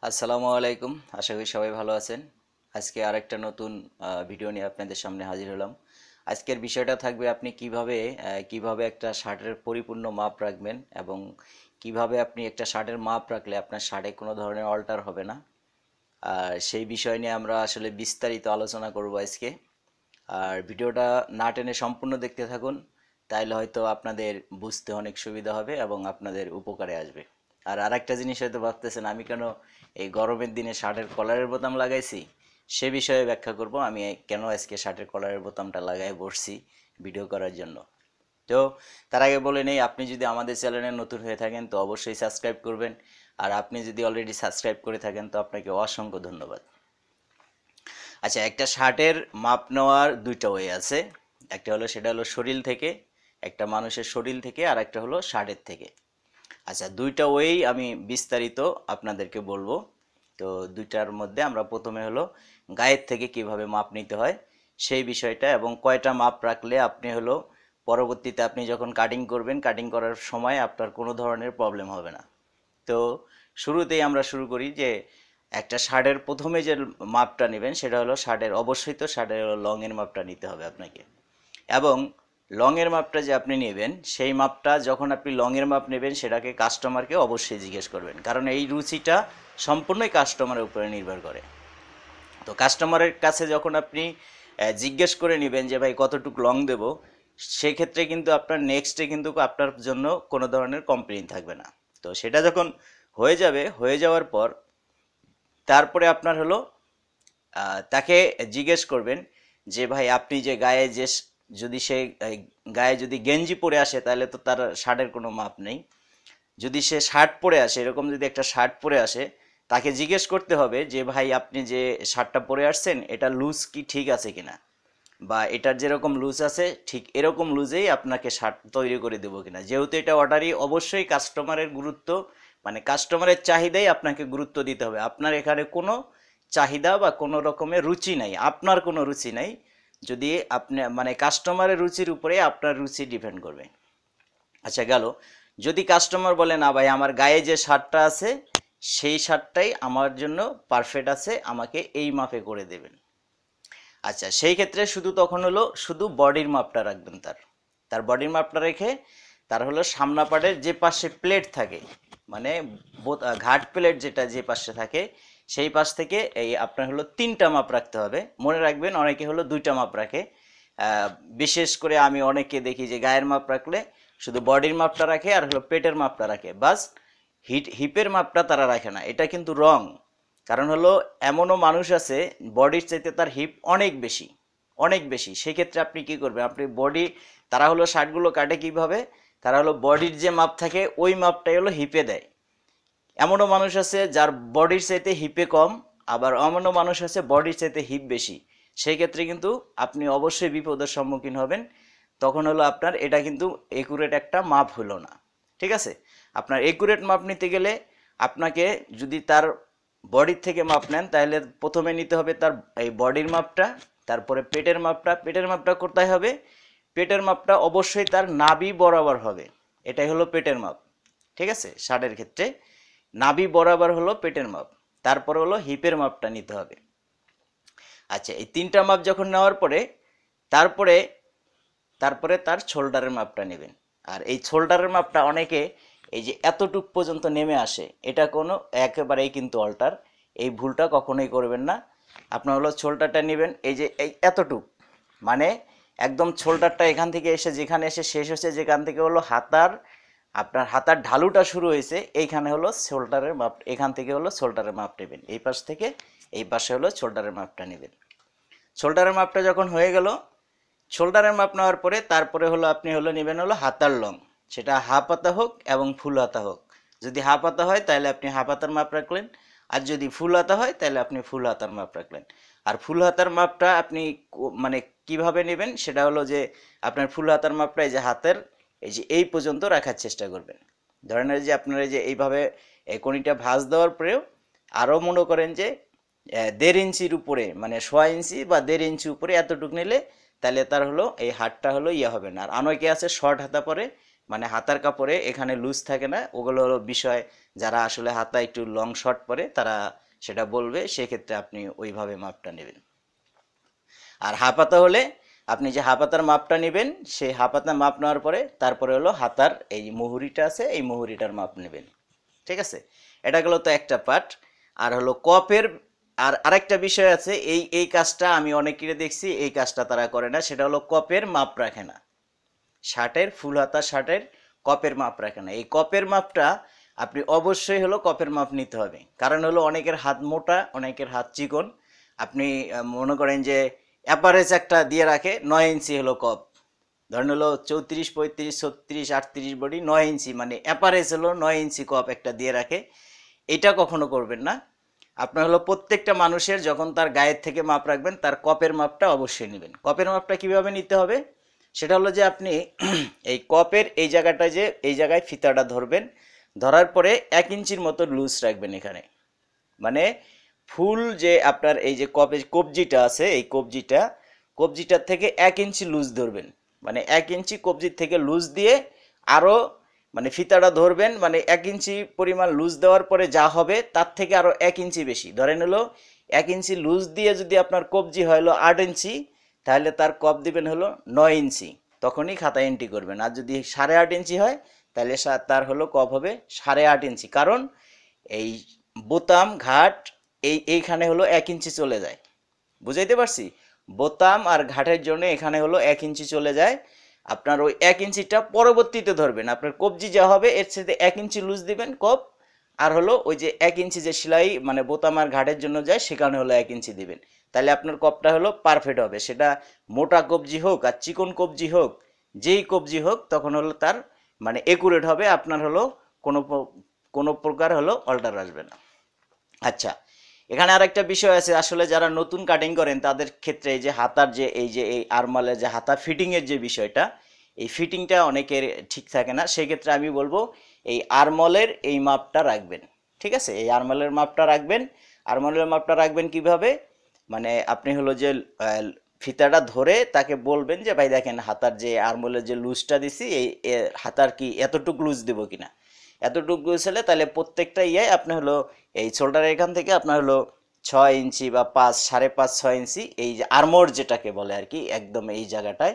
আসসালামু আলাইকুম। আশা করি সবাই ভালো আছেন। আজকে আরেকটা নতুন ভিডিও নিয়ে আপনাদের সামনে হাজির হলাম। আজকের বিষয়টা থাকবে আপনি কিভাবে একটা শার্টের পরিপূর্ণ মাপ রাখবেন এবং কিভাবে আপনি একটা শার্টের মাপ রাখলে আপনার শার্টে কোনো ধরনের অল্টার হবে না। আর সেই বিষয় নিয়ে আমরা আসলে বিস্তারিত আলোচনা করব আজকে। আর ভিডিওটা না টেনে সম্পূর্ণ দেখতে থাকুন, তাইলে হয়তো আপনাদের বুঝতে অনেক সুবিধা হবে এবং আপনাদের উপকারে আসবে। আর আরেকটা জিনিস হয়তো ভাবতেছেন আমি কেন এই গরমের দিনে শার্টের কলারের বোতাম লাগাইছি, সে বিষয়ে ব্যাখ্যা করব আমি কেন আজকে শার্টের কলারের বোতামটা লাগাই বসছি ভিডিও করার জন্য। তো তার আগে বলে নেই, আপনি যদি আমাদের চ্যানেলে নতুন হয়ে থাকেন তো অবশ্যই সাবস্ক্রাইব করবেন। আর আপনি যদি অলরেডি সাবস্ক্রাইব করে থাকেন তো আপনাকে অসংখ্য ধন্যবাদ। আচ্ছা, একটা শার্টের মাপ নেওয়ার দুইটা ওয়ে আছে। একটা হলো সেটা হলো শরীর থেকে, একটা মানুষের শরীর থেকে, আর একটা হলো শার্টের থেকে। আচ্ছা, দুইটা ওয়েই আমি বিস্তারিত আপনাদেরকে বলবো। তো দুইটার মধ্যে আমরা প্রথমে হলো গায়ের থেকে কিভাবে মাপ নিতে হয় সেই বিষয়টা, এবং কয়টা মাপ রাখলে আপনি হলো পরবর্তীতে আপনি যখন কাটিং করবেন, কাটিং করার সময় আপনার কোনো ধরনের প্রবলেম হবে না। তো শুরুতেই আমরা শুরু করি যে একটা শার্টের প্রথমে যে মাপটা নেবেন সেটা হলো শার্টের হলো লং এর মাপটা নিতে হবে আপনাকে। এবং লং এর মাপটা যে আপনি নেবেন সেই মাপটা যখন আপনি লং এর মাপ নেবেন সেটাকে কাস্টমারকে অবশ্যই জিজ্ঞেস করবেন, কারণ এই রুচিটা সম্পূর্ণই কাস্টমারের উপরে নির্ভর করে। তো কাস্টমারের কাছে যখন আপনি জিজ্ঞেস করে নেবেন যে ভাই কতটুকু লং দেব, সেক্ষেত্রে কিন্তু আপনার নেক্সটে কিন্তু আপনার জন্য কোনো ধরনের কমপ্লেইন থাকবে না। তো সেটা যখন হয়ে যাওয়ার পর তারপরে আপনার হলো তাকে জিজ্ঞেস করবেন যে ভাই আপনি যে যদি সে গায়ে যদি গেঞ্জি পরে আসে তাহলে তো তার শার্টের কোনো মাপ নেই। যদি সে শার্ট পরে আসে, এরকম যদি একটা শার্ট পরে আসে, তাকে জিজ্ঞেস করতে হবে যে ভাই আপনি যে শার্টটা পরে আসছেন এটা লুজ কি ঠিক আছে কিনা, বা এটার যেরকম লুজ আছে ঠিক এরকম লুজেই আপনাকে শার্ট তৈরি করে দেবো কিনা। যেহেতু এটা অর্ডারই, অবশ্যই কাস্টমারের গুরুত্ব মানে কাস্টমারের চাহিদাই আপনাকে গুরুত্ব দিতে হবে। আপনার এখানে কোনো চাহিদা বা কোনো রকমের রুচি নাই, আপনার কোনো রুচি নাই। যদি আপনি মানে কাস্টমারের রুচির উপরে আপনার রুচি ডিপেন্ড করবে। আচ্ছা গেল, যদি কাস্টমার বলে না ভাই আমার গায়ে যে শার্টটা আছে সেই শার্টটাই আমার জন্য পারফেক্ট আছে, আমাকে এই মাপে করে দেবেন। আচ্ছা, সেই ক্ষেত্রে তখন হলো শুধু বডির মাপটা রাখবেন। তার তার বডির মাপটা রেখে তার হলো সামনা পাটের যে পাশে প্লেট থাকে, মানে ঘাট প্লেট যেটা যে পাশে থাকে সেই পাশ থেকে এই আপনার হলো তিনটা মাপ রাখতে হবে। মনে রাখবেন অনেকে হলো দুইটা মাপ রাখে। বিশেষ করে আমি অনেকে দেখি যে গায়ের মাপ রাখলে শুধু বডির মাপটা রাখে আর হলো পেটের মাপটা রাখে, বাস হিপের মাপটা তারা রাখে না। এটা কিন্তু রং। কারণ হলো এমনও মানুষ আছে বডির চাইতে তার হিপ অনেক বেশি, অনেক বেশি। সেক্ষেত্রে আপনি কি করবেন, আপনি তারা হলো শার্টগুলো কাটে কিভাবে, তারা হলো বডির যে মাপ থাকে ওই মাপটাই হলো হিপে দেয়। এমনও মানুষ আছে যার বডির চাইতে হিপে কম, আবার এমনও মানুষ আছে বডির চাইতে হিপ বেশি। সেই ক্ষেত্রে কিন্তু আপনি অবশ্যই বিপদের সম্মুখীন হবেন। তখন হলো আপনার এটা কিন্তু একুরেট একটা মাপ হলো না। ঠিক আছে, আপনার একুরেট মাপ নিতে গেলে আপনাকে যদি তার বডির থেকে মাপ নেন তাহলে প্রথমে নিতে হবে তার এই বডির মাপটা, তারপরে পেটের মাপটা কোথায় হবে, পেটের মাপটা অবশ্যই তার নাভি বরাবর হবে। এটাই হলো পেটের মাপ। ঠিক আছে, শার্টের ক্ষেত্রে নাভি বরাবর হলো পেটের মাপ। তারপর হলো হিপের মাপটা নিতে হবে। আচ্ছা, এই তিনটা মাপ যখন নেওয়ার পরে তারপরে তারপরে তার শোল্ডারের মাপটা নেবেন। আর এই শোল্ডারের মাপটা অনেকে এই যে এতটুক পর্যন্ত নেমে আসে, এটা কোনো একেবারেই কিন্তু অল্টার, এই ভুলটা কখনোই করবেন না। আপনার হলো শোল্ডারটা নেবেন এই যে এই এতটুক, মানে একদম শোল্ডারটা এখান থেকে এসে যেখানে এসে শেষ হচ্ছে, যেখান থেকে হলো আপনার হাতার ঢালুটা শুরু হয়েছে, এইখানে হলো শোল্ডারের মাপ। এখান থেকে হলো শোল্ডারের মাপ নেবেন, এই পাশ থেকে এই পাশে হলো শোল্ডারের মাপটা নেবেন। শোল্ডারের মাপটা যখন হয়ে গেল, শোল্ডারের মাপ নেওয়ার পরে তারপরে হলো আপনি হলো নেবেন হলো হাতার লং, সেটা হাফ হাতা হোক এবং ফুল হাতা হোক। যদি হাফ হাতা হয় তাহলে আপনি হাফ হাতার মাপ রাখলেন, আর যদি ফুল হাতা হয় তাহলে আপনি ফুল হাতার মাপ রাখলেন। আর ফুল হাতার মাপটা আপনি মানে কিভাবে নেবেন সেটা হলো যে আপনার ফুল হাতার মাপটা এই যে হাতের এই যে এই পর্যন্ত রাখার চেষ্টা করবেন। ধরেন যে আপনার এই যে এইভাবে এই কণিটা ভাঁজ দেওয়ার পরেও আরও মনে করেন যে 1.5 ইঞ্চির উপরে, মানে 1.5 ইঞ্চি বা 1.5 ইঞ্চি উপরে এতটুকু নিলে তাহলে তার হলো এই হাতটা হলো হবে না। আর অনেকে আছে শর্ট হাতা পরে মানে হাতার কাপড়ে এখানে লুজ থাকে না, ওগুলো হলো বিষয়, যারা আসলে হাতা একটু লং শর্ট পরে তারা সেটা বলবে, সেক্ষেত্রে আপনি ওইভাবে মাপটা নেবেন। আর হাফাতা হলে আপনি যে হাফাতার মাপটা নেবেন, সেই হাফাতার মাপ নেওয়ার পরে তারপরে হলো হাতার এই মুহুরিটা আছে, এই মুহুরিটার মাপ নেবেন। ঠিক আছে, এটা গেলো তো একটা পার্ট। আর হলো কপের আর আরেকটা বিষয় আছে, এই এই কাজটা আমি অনেকের দেখছি, এই কাজটা তারা করে না, সেটা হলো কপের মাপ রাখে না। শার্টের ফুল হাতা শার্টের কপের মাপ রাখে না। এই কপের মাপটা আপনি অবশ্যই হলো কপের মাপ নিতে হবে। কারণ হলো অনেকের হাত মোটা, অনেকের হাত চিকন। আপনি মনে করেন যে অ্যাভারেজ একটা দিয়ে রাখে 9 ইঞ্চি হলো কপ, ধরেন হলো 34, 35, 36, 38 বডি 9 ইঞ্চি, মানে অ্যাভারেজ হলো 9 ইঞ্চি কপ একটা দিয়ে রাখে। এটা কখনো করবেন না। আপনার হলো প্রত্যেকটা মানুষের যখন তার গায়ের থেকে মাপ রাখবেন, তার কপের মাপটা অবশ্যই নেবেন। কপের মাপটা কিভাবে নিতে হবে, সেটা হলো যে আপনি এই কপের এই জায়গাটা, যে এই জায়গায় ফিতাটা ধরবেন, ধরার পরে 1 ইঞ্চির মতো লুজ রাখবেন এখানে। মানে ফুল যে আপনার এই যে কবজিটা আছে, এই কবজিটার থেকে 1 ইঞ্চি লুজ ধরবেন। মানে 1 ইঞ্চি কবজির থেকে লুজ দিয়ে আরও, মানে ফিতাটা ধরবেন, মানে 1 ইঞ্চি পরিমাণ লুজ দেওয়ার পরে যা হবে তার থেকে আরও 1 ইঞ্চি বেশি, ধরেন হলো 1 ইঞ্চি লুজ দিয়ে যদি আপনার কবজি হয় হলো 8 ইঞ্চি, তাহলে তার কপ দিবেন হলো 9 ইঞ্চি, তখনই খাতা এন্ট্রি করবেন। আর যদি 8.5 ইঞ্চি হয়, তাহলে তার হলো কপ হবে 8.5 ইঞ্চি। কারণ এই বোতাম ঘাট এইখানে হলো 1 ইঞ্চি চলে যায়, বুঝাইতে পারছি? বোতাম আর ঘাটের জন্য এখানে হলো 1 ইঞ্চি চলে যায়। আপনার ওই 1 ইঞ্চিটা পরবর্তীতে ধরবেন, আপনার কবজি যা হবে এর সাথে 1 ইঞ্চি লুজ দিবেন কপ, আর হলো ওই যে 1 ইঞ্চি যে সেলাই মানে বোতাম আর ঘাটের জন্য যায়, সেখানে হলো 1 ইঞ্চি দিবেন। তাহলে আপনার কপটা হলো পারফেক্ট হবে। সেটা মোটা কবজি হোক আর চিকন কবজি হোক, যেই কবজি হোক, তখন হলো তার মানে একুরেট হবে। আপনার হলো কোনো কোনো প্রকার হলো অল্টার আসবে না। আচ্ছা, এখানে আরেকটা বিষয় আছে, আসলে যারা নতুন কাটিং করেন তাদের ক্ষেত্রে এই যে হাতার যে এই আরমালের যে হাতা ফিটিংয়ের যে বিষয়টা, এই ফিটিংটা অনেকের ঠিক থাকে না। সেক্ষেত্রে আমি বলবো এই আরমলের এই মাপটা রাখবেন। ঠিক আছে, এই আরমলের মাপটা রাখবেন। আরমলের মাপটা রাখবেন কিভাবে, মানে আপনি হলো যে ফিতাটা ধরে তাকে বলবেন যে ভাই দেখেন হাতার যে আরমলের যে লুজটা দিছি, এই হাতার কি এতটুকু লুজ দেবো কিনা, এতটুকু ছেলে, তাহলে প্রত্যেকটা আপনি হলো এই শোল্ডারের এখান থেকে আপনার হলো 6 ইঞ্চি বা 5, 5.5, 6 ইঞ্চি, এই যে আর্মর যেটাকে বলে আর কি, একদম এই জায়গাটায়,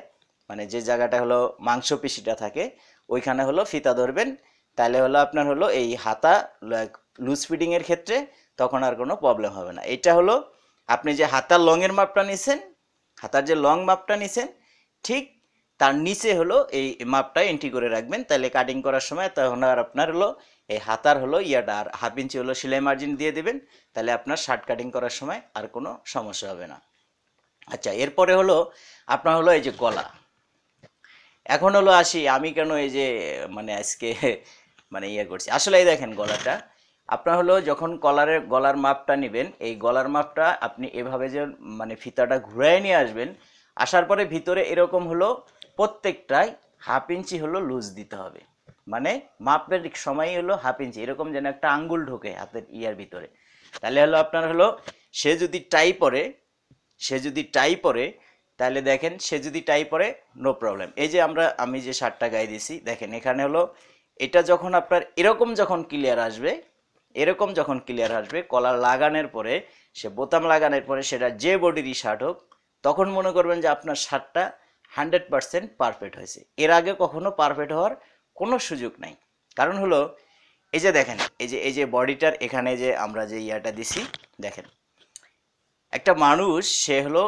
মানে যে জায়গাটা হলো মাংসপেশিটা থাকে, ওইখানে হলো ফিতা ধরবেন। তাহলে হলো আপনার হলো এই হাতা লুজ ফিটিংয়ের ক্ষেত্রে তখন আর কোনো প্রবলেম হবে না। এটা হলো আপনি যে হাতার লংয়ের মাপটা নিছেন, হাতার যে লং মাপটা নিছেন, ঠিক তার নিচে হলো এই মাপটা এন্ট্রি করে রাখবেন। তাহলে কাটিং করার সময় তখন আর আপনার হলো এই হাতার হলো ইয়াটা আর 1/2 ইঞ্চি হলো সেলাই মার্জিন দিয়ে দেবেন। তাহলে আপনার শার্ট কাটিং করার সময় আর কোনো সমস্যা হবে না। আচ্ছা, এরপরে হলো আপনার হলো এই যে গলা। এখন হলো আসি আমি কেন এই যে মানে আজকে মানে করছি, আসলে এই দেখেন গলাটা আপনার হলো যখন গলার মাপটা নেবেন, এই গলার মাপটা আপনি এভাবে যে মানে ফিতাটা ঘুরায় নিয়ে আসবেন, আসার পরে ভিতরে এরকম হলো প্রত্যেকটাই 1/2 ইঞ্চি হলো লুজ দিতে হবে। মানে মাপের সময় হলো 1/2 ইঞ্চি, এরকম যেন একটা আঙ্গুল ঢোকে হাতের ভিতরে। তাহলে হলো আপনার হলো সে যদি টাই পরে, সে যদি টাই পরে তাহলে দেখেন, সে যদি টাই পরে নো প্রবলেম। এই যে আমি যে শার্টটা গায়ে দিয়েছি, দেখেন এখানে হলো এটা যখন আপনার এরকম যখন ক্লিয়ার আসবে, এরকম যখন ক্লিয়ার আসবে কলার লাগানোর পরে, সে বোতাম লাগানোর পরে, সেটা যে বডিরই শার্ট হোক, তখন মনে করবেন যে আপনার শার্টটা 100% পারফেক্ট হয়েছে। এর আগে কখনো পারফেক্ট হওয়ার কোনো সুযোগ নাই। কারণ হলো এই যে দেখেন, এই যে বডিটার এখানে যে আমরা যে ইয়াটা দিছি, দেখেন একটা মানুষ সে হলো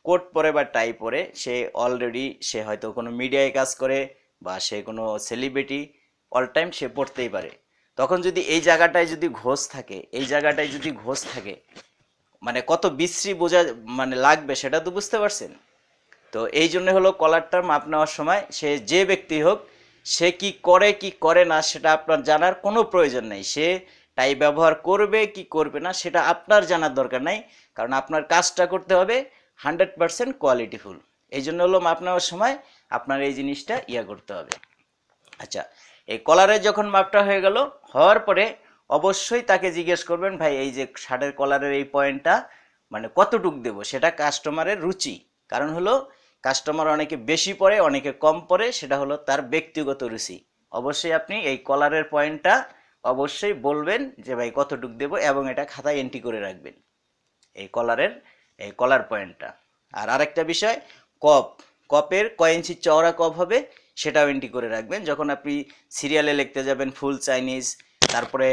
কোট পরে বা টাই পরে, সে অলরেডি সে হয়তো কোনো মিডিয়ায় কাজ করে বা সে কোনো সেলিব্রিটি, অল টাইম সে পড়তেই পারে। তখন যদি এই জায়গাটায় যদি ঘোষ থাকে, এই জায়গাটায় যদি ঘোষ থাকে, মানে কত বিশ্রী বোঝা মানে লাগবে সেটা তো বুঝতে পারছেন। তো এই জন্য হলো কলারটার মাপ নেওয়ার সময় সে যে ব্যক্তি হোক, সে কি করে কি করে না সেটা আপনার জানার কোনো প্রয়োজন নেই। সে টাই ব্যবহার করবে কি করবে না সেটা আপনার জানার দরকার নাই, কারণ আপনার কাজটা করতে হবে 100% কোয়ালিটিফুল। এই জন্য হলো মাপ নেওয়ার সময় আপনার এই জিনিসটা করতে হবে। আচ্ছা, এই কলারের যখন মাপটা হয়ে গেল, হওয়ার পরে অবশ্যই তাকে জিজ্ঞেস করবেন ভাই এই যে শার্টের কলারের এই পয়েন্টটা মানে কতটুক দেব, সেটা কাস্টমারের রুচি। কারণ হলো কাস্টমার অনেকে বেশি পরে অনেকে কম পরে, সেটা হলো তার ব্যক্তিগত রুচি। অবশ্যই আপনি এই কলারের পয়েন্টটা অবশ্যই বলবেন যে ভাই কতটুক দেবো, এবং এটা খাতায় এন্ট্রি করে রাখবেন এই কলারের এই কলার পয়েন্টটা। আর আরেকটা বিষয়, কপ কপের কয় ইঞ্চি চওড়া কপ হবে সেটাও এন্ট্রি করে রাখবেন। যখন আপনি সিরিয়ালে লিখতে যাবেন ফুল চাইনিজ, তারপরে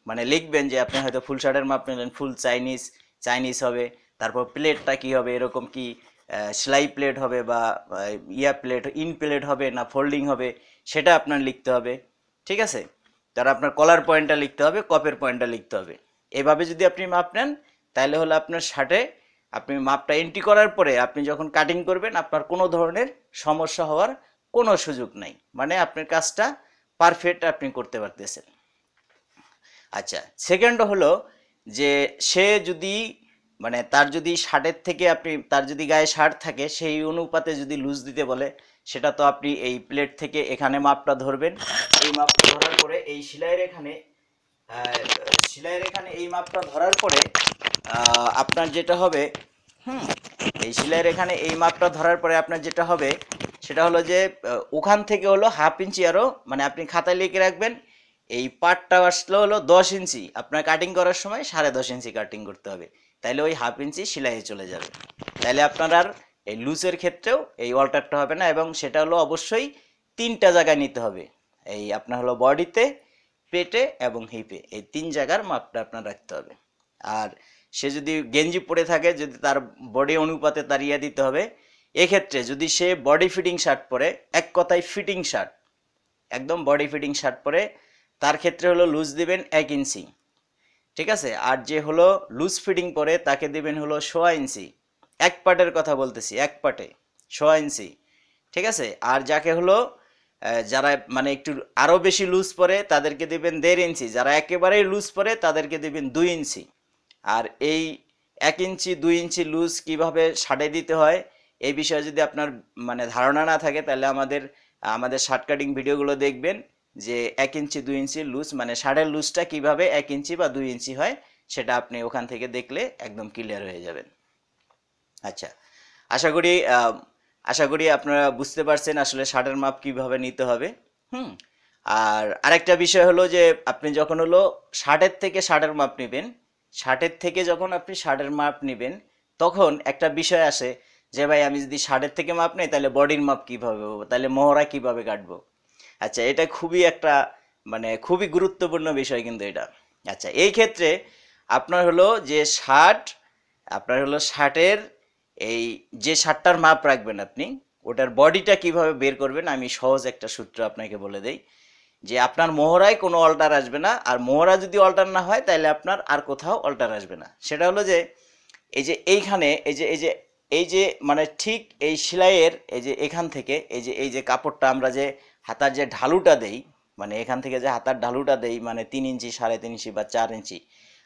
মানে লিখবেন যে আপনি হয়তো ফুল শার্টের মাপ নিলেন, ফুল চাইনিজ চাইনিজ হবে, তারপর প্লেটটা কি হবে, এরকম কি সেলাই প্লেট হবে বা ইয়া প্লেট ইন প্লেট হবে না ফোল্ডিং হবে, সেটা আপনার লিখতে হবে। ঠিক আছে, তার আপনার কলার পয়েন্টটা লিখতে হবে, কপের পয়েন্টটা লিখতে হবে। এভাবে যদি আপনি মাপ নেন তাহলে হলো আপনার শার্টে আপনি মাপটা এন্ট্রি করার পরে আপনি যখন কাটিং করবেন আপনার কোনো ধরনের সমস্যা হওয়ার কোনো সুযোগ নাই, মানে আপনার কাজটা পারফেক্ট আপনি করতে পারতেছেন। আচ্ছা, সেকেন্ড হলো যে সে যদি মানে তার যদি শার্টের থেকে আপনি তার যদি গায়ে শার্ট থাকে সেই অনুপাতে যদি লুজ দিতে বলে, সেটা তো আপনি এই প্লেট থেকে এখানে মাপটা ধরবেন। এই মাপটা ধরার পরে এই সেলাইয়ের এখানে এই মাপটা ধরার পরে আপনার যেটা হবে, হুম, এই সেলাইয়ের এখানে এই মাপটা ধরার পরে আপনার যেটা হবে সেটা হলো যে ওখান থেকে হলো হাফ ইঞ্চি আরও, মানে আপনি খাতায় লিখে রাখবেন এই পাটটা আসলে হলো 10 ইঞ্চি, আপনার কাটিং করার সময় 10.5 ইঞ্চি কাটিং করতে হবে, তাইলে ওই হাফ ইঞ্চি সেলাইয়ে চলে যাবে। তাইলে আপনার আর এই লুজের ক্ষেত্রেও এই অল্টারটা হবে না, এবং সেটা হলো অবশ্যই 3টা জায়গায় নিতে হবে। এই আপনার হলো বডিতে, পেটে এবং হিপে, এই 3 জায়গার মাপটা আপনার রাখতে হবে। আর সে যদি গেঞ্জি পরে থাকে, যদি তার বডি অনুপাতে তার ইয়ে দিতে হবে। এক্ষেত্রে যদি সে বডি ফিটিং শার্ট পরে, এক কথায় ফিটিং শার্ট, একদম বডি ফিটিং শার্ট পরে, তার ক্ষেত্রে হলো লুজ দিবেন 1 ইঞ্চি। ঠিক আছে, আর যে হলো লুজ ফিটিং পরে তাকে দিবেন হলো 1.5 ইঞ্চি। এক পাটের কথা বলতেছি, এক পাটে 1.5 ইঞ্চি। ঠিক আছে, আর যাকে হলো যারা মানে একটু আরও বেশি লুজ পরে তাদেরকে দিবেন 1.5 ইঞ্চি, যারা একেবারেই লুজ পরে তাদেরকে দিবেন 2 ইঞ্চি। আর এই 1 ইঞ্চি 2 ইঞ্চি লুজ কিভাবে শার্টে দিতে হয় এই বিষয়ে যদি আপনার মানে ধারণা না থাকে, তাহলে আমাদের আমাদের শার্ট কাটিং ভিডিওগুলো দেখবেন, যে 1 ইঞ্চি 2 ইঞ্চি লুজ মানে শার্টের লুজটা কিভাবে 1 ইঞ্চি বা 2 ইঞ্চি হয়, সেটা আপনি ওখান থেকে দেখলে একদম ক্লিয়ার হয়ে যাবেন। আচ্ছা, আশা করি আশা করি আপনারা বুঝতে পারছেন আসলে শার্টের মাপ কিভাবে নিতে হবে। হুম, আর আরেকটা বিষয় হলো যে আপনি যখন হলো শার্টের থেকে শার্টের মাপ নেবেন, শার্টের থেকে যখন আপনি শার্টের মাপ নেবেন, তখন একটা বিষয় আসে যে ভাই আমি যদি শার্টের থেকে মাপ নেই তাহলে বডির মাপ কিভাবে পাবো, তাহলে মহড়া কিভাবে কাটবো। আচ্ছা, এটা খুবই একটা মানে খুবই গুরুত্বপূর্ণ বিষয় কিন্তু এটা। আচ্ছা, এই ক্ষেত্রে আপনার হলো যে আপনার হলো শার্টের এই যে শার্টটার মাপ রাখবেন আপনি, ওটার বডিটা কিভাবে বের করবেন আমি সহজ একটা সূত্র আপনাকে বলে দেই, যে আপনার মোহরায় কোনো অল্টার আসবে না, আর মোহরা যদি অল্টার না হয় তাহলে আপনার আর কোথাও অল্টার আসবে না। সেটা হলো যে এই যে এইখানে এই যে মানে ঠিক এই সেলাইয়ের এই যে এখান থেকে এই যে কাপড়টা আমরা যে হাতার যে ঢালুটা দেই, মানে এখান থেকে যে হাতার ঢালুটা দেই মানে 3 ইঞ্চি 3.5 ইঞ্চি বা 4 ইঞ্চি,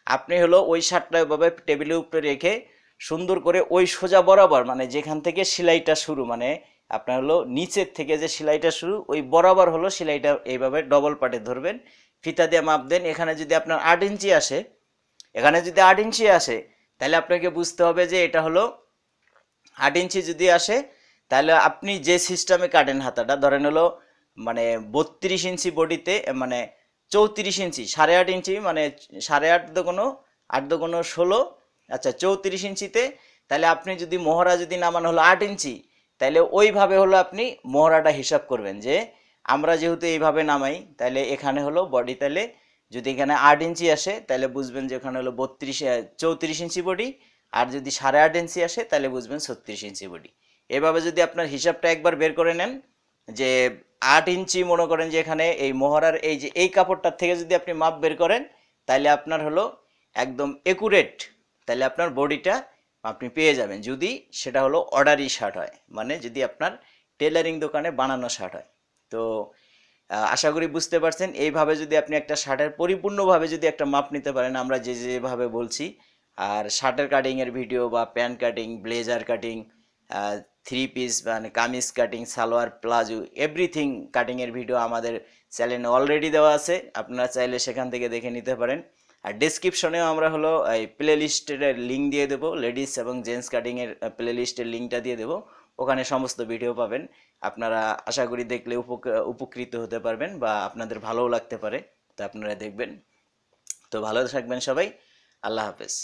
আপনি হলো ওই শার্টটা ওইভাবে টেবিলের উপরে রেখে সুন্দর করে ওই সোজা বরাবর, মানে যেখান থেকে সেলাইটা শুরু, মানে আপনার হলো নিচের থেকে যে সেলাইটা শুরু ওই বরাবর হলো সেলাইটা এইভাবে ডবল পাটে ধরবেন, ফিতা দিয়ে মাপ দেন। এখানে যদি আপনার 8 ইঞ্চি আসে, এখানে যদি 8 ইঞ্চি আসে তাহলে আপনাকে বুঝতে হবে যে এটা হলো 8 ইঞ্চি যদি আসে, তাহলে আপনি যে সিস্টেমে কাটেন হাতাটা, ধরেন হলো মানে 32 ইঞ্চি বডিতে, মানে 34 ইঞ্চি 8.5 ইঞ্চি, মানে 8.5 দোকানো 8 দোকানো 16, আচ্ছা 34 ইঞ্চিতে, তাহলে আপনি যদি মোহরা যদি নামান হলো 8 ইঞ্চি, তাহলে ওইভাবে হলো আপনি মোহরাটা হিসাব করবেন যে আমরা যেহেতু এইভাবে নামাই, তাহলে এখানে হলো বডি, তাহলে যদি এখানে 8 ইঞ্চি আসে তাহলে বুঝবেন যে এখানে হলো 34 ইঞ্চি বডি, আর যদি 8.5 ইঞ্চি আসে তাহলে বুঝবেন 36 ইঞ্চি বডি। এভাবে যদি আপনার হিসাবটা একবার বের করে নেন যে 8 ইঞ্চি, মনে করেন যে এখানে এই মোহরার এই যে এই কাপড়টার থেকে যদি আপনি মাপ বের করেন তাহলে আপনার হলো একদম একুরেট, তাহলে আপনার বডিটা আপনি পেয়ে যাবেন, যদি সেটা হলো অর্ডারি শার্ট হয়, মানে যদি আপনার টেলারিং দোকানে বানানো শার্ট হয়। তো আশা করি বুঝতে পারছেন, এইভাবে যদি আপনি একটা শার্টের পরিপূর্ণভাবে যদি একটা মাপ নিতে পারেন আমরা যেভাবে বলছি, আর শার্টের কাটিংয়ের ভিডিও বা pant cutting, blazer cutting, three piece মানে kameez cutting, salwar, palazzo, everything কাটিংয়ের ভিডিও আমাদের চ্যানেলে অলরেডি দেওয়া আছে, আপনারা চাইলে সেখান থেকে দেখে নিতে পারেন। আর ডেসক্রিপশনেও আমরা হলো এই প্লে লিস্টের লিঙ্ক দিয়ে দেবো, লেডিস এবং জেন্টস কাটিংয়ের প্লে লিস্টের লিঙ্কটা দিয়ে দেবো, ওখানে সমস্ত ভিডিও পাবেন। আপনারা আশা করি দেখলে উপকৃত হতে পারবেন বা আপনাদের ভালোও লাগতে পারে। তো আপনারা দেখবেন। তো ভালো থাকবেন সবাই। আল্লাহ হাফেজ।